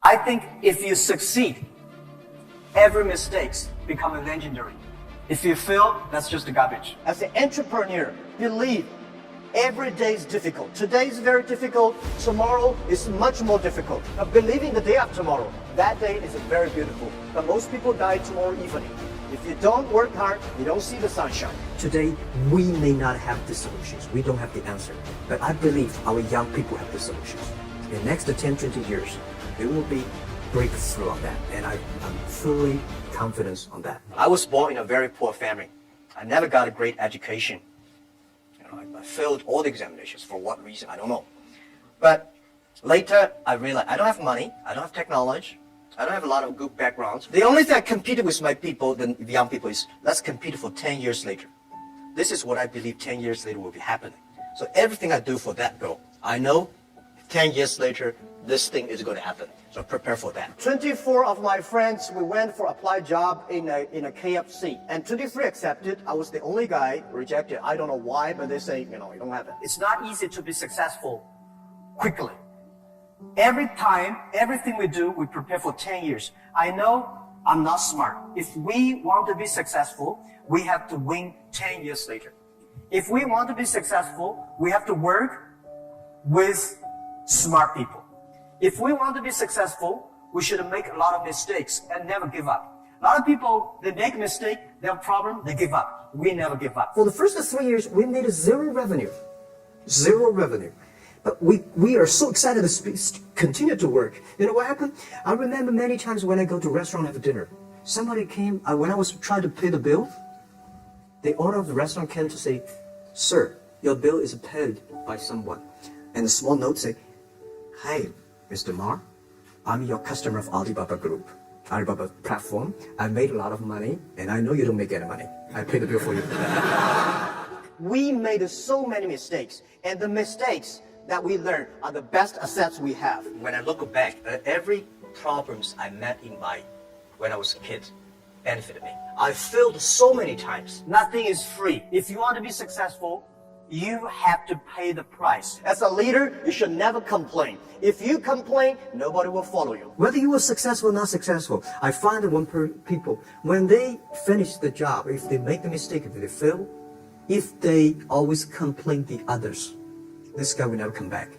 I think if you succeed, every mistake becomes legendary. If you fail, that's just garbage. As an entrepreneur, believe every day is difficult. Today is very difficult. Tomorrow is much more difficult. But believing the day after tomorrow, that day is very beautiful. But most people die tomorrow evening. If you don't work hard, you don't see the sunshine. Today, we may not have the solutions. We don't have the answer. But I believe our young people have the solutions. In the next 10, 20 years, there will be breakthrough on that. And I'm fully confident on that. I was born in a very poor family. I never got a great education. I failed all the examinations. For what reason? I don't know. But later, I realized I don't have money. I don't have technology. I don't have a lot of good backgrounds. The only thing I competed with my people, the young people, is let's compete for 10 years later. This is what I believe 10 years later will be happening. So everything I do for that goal, I know 10 years later, this thing is going to happen. So prepare for that. 24 of my friends, we went for applied job in a KFC. And 23 accepted. I was the only guy rejected. I don't know why, but they say, you don't have it. It's not easy to be successful quickly. Every time, everything we do, we prepare for 10 years. I know I'm not smart. If we want to be successful, we have to win 10 years later. If we want to be successful, we have to work with smart people. If we want to be successful, we should make a lot of mistakes and never give up. A lot of people, they make a mistake, they have a problem, they give up. We never give up. For the first 3 years, we made zero revenue. Zero revenue. But we are so excited to continue to work. You know what happened? I remember many times when I go to a restaurant and have dinner, somebody came, when I was trying to pay the bill, the owner of the restaurant came to say, "Sir, your bill is paid by someone." And a small note say, "Hi, Mr. Ma, I'm your customer of Alibaba Group, Alibaba platform. I made a lot of money, and I know you don't make any money. I pay the bill for you." We made so many mistakes, and the mistakes that we learn are the best assets we have. When I look back, every problems I met when I was a kid benefited me. I failed so many times. Nothing is free. If you want to be successful, you have to pay the price. As a leader, you should never complain. If you complain, nobody will follow you. Whether you were successful or not successful, I find that people, when they finish the job, if they make the mistake, if they fail, if they always complain the others, this guy will never come back.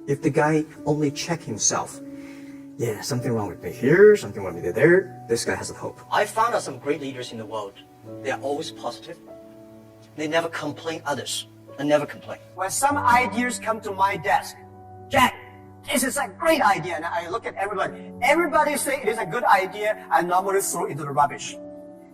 If the guy only check himself, yeah, something wrong with me here, something wrong with me there, this guy has a hope. I found out some great leaders in the world. They are always positive. They never complain others. They never complain. When some ideas come to my desk, Jack, this is a great idea. And I look at everybody. Everybody say it is a good idea. I normally throw it into the rubbish.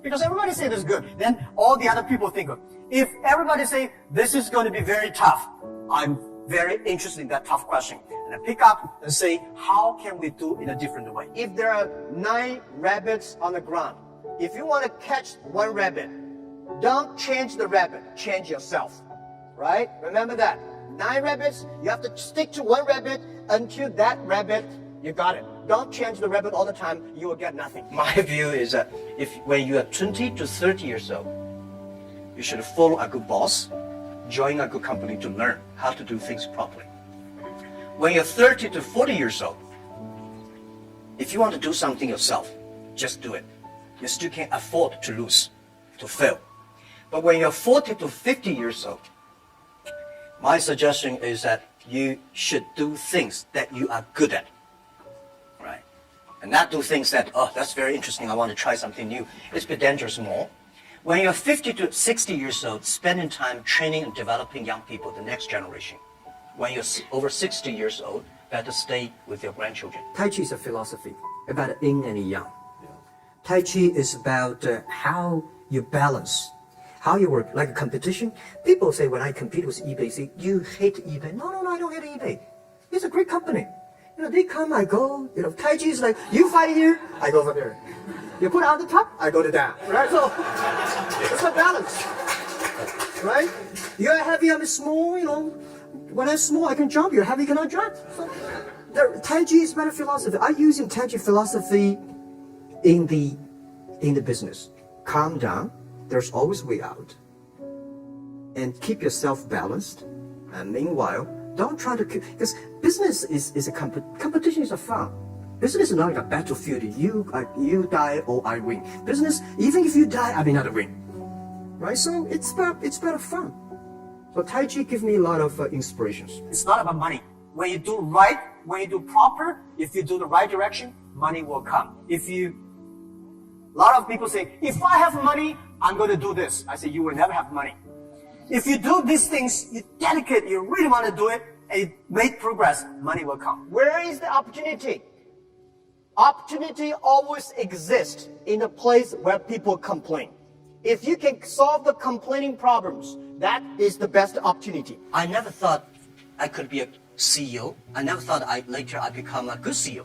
Because everybody say it is good. Then all the other people think of, if everybody say this is going to be very tough, I'm very interested in that tough question. And I pick up and say, how can we do it in a different way? If there are 9 rabbits on the ground, if you want to catch one rabbit, don't change the rabbit, change yourself. Right? Remember that. 9 rabbits, you have to stick to one rabbit until that rabbit, you got it. Don't change the rabbit all the time, you will get nothing. My view is that when you are 20 to 30 years old, you should follow a good boss, join a good company to learn how to do things properly. When you're 30 to 40 years old, if you want to do something yourself, just do it. You still can't afford to lose, to fail. But when you're 40 to 50 years old, my suggestion is that you should do things that you are good at, right? And not do things that, oh, that's very interesting, I want to try something new. It's a bit dangerous more. When you're 50 to 60 years old, spending time training and developing young people, the next generation. When you're over 60 years old, better stay with your grandchildren. Tai Chi is a philosophy about yin and yang. Tai Chi is about how you balance, how you work, like a competition. People say when I compete with eBay, say, you hate eBay. No, I don't hate eBay. It's a great company. They come, I go. Tai Chi is like, you fight here, I go over there. You put on the top, I go to down. Right? So, it's a balance. Right? You're heavy, I'm small, When I'm small, I can jump. You're heavy, cannot jump. So, Tai Chi is better philosophy. I'm using Tai Chi philosophy in the business. Calm down. There's always a way out. And keep yourself balanced. And meanwhile, don't try to, because business is a competition is a fun. Business is not like a battlefield. You die or I win. Business, even if you die, I may not win. Right? So it's better fun. So Tai Chi gives me a lot of inspirations. It's not about money. When you do right, when you do proper, if you do the right direction, money will come. A lot of people say, if I have money, I'm going to do this. I say, you will never have money. If you do these things, you dedicate, you really want to do it, and you make progress, money will come. Where is the opportunity? Opportunity always exists in a place where people complain. If you can solve the complaining problems, that is the best opportunity. I never thought I could be a CEO. I never thought later I'd become a good CEO.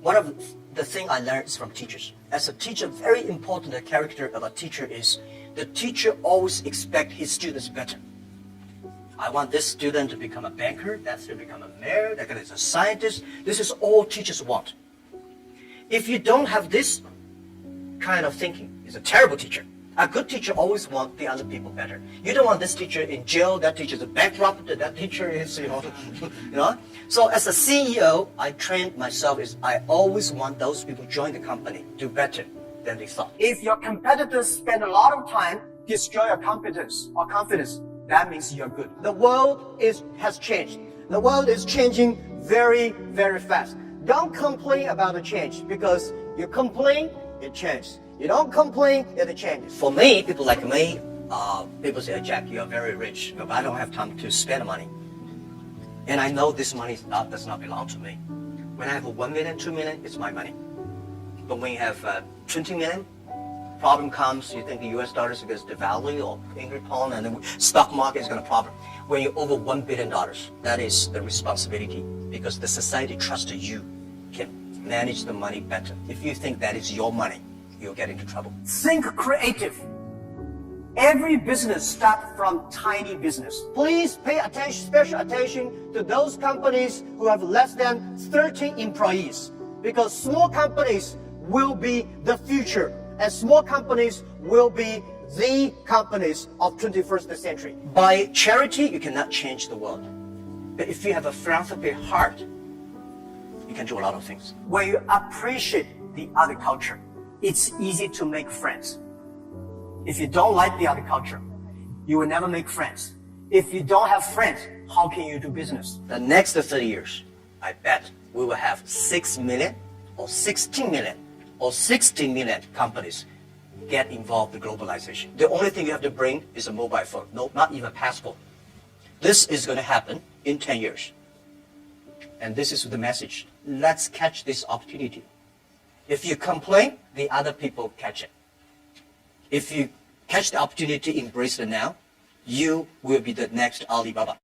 One of the things I learned is from teachers. As a teacher, very important character of a teacher is the teacher always expects his students better. I want this student to become a banker, that student to become a mayor, that guy is a scientist. This is all teachers want. If you don't have this kind of thinking, it's a terrible teacher. A good teacher always wants the other people better. You don't want this teacher in jail, that teacher is bankrupt, that teacher is, you know. So as a CEO, I trained myself is I always want those people to join the company, do better than they thought. If your competitors spend a lot of time destroy your competence or confidence, that means you're good. The world has changed. The world is changing very, very fast. Don't complain about the change because you complain, it changes. You don't complain, it changes. For me, people like me, people say, Jack, you're very rich, but I don't have time to spend money. And I know this money does not belong to me. When I have 1 million, 2 million, it's my money. But when you have 20 million, problem comes, you think the US dollar is going to devalue or English pound and the stock market is going to problem. When you're over $1 billion, that is the responsibility because the society trusts you can manage the money better. If you think that is your money, you'll get into trouble. Think creative. Every business starts from tiny business. Please pay attention, special attention to those companies who have less than 30 employees because small companies will be the future and small companies will be the companies of 21st century. By charity, you cannot change the world. But if you have a philanthropy heart, you can do a lot of things. When you appreciate the other culture, it's easy to make friends. If you don't like the other culture, you will never make friends. If you don't have friends, how can you do business? The next 30 years, I bet we will have 6 million or 16 million or 60 million companies get involved in globalization. The only thing you have to bring is a mobile phone, no, not even a passport. This is going to happen in 10 years. And this is the message. Let's catch this opportunity. If you complain, the other people catch it. If you catch the opportunity, embrace it now, you will be the next Alibaba.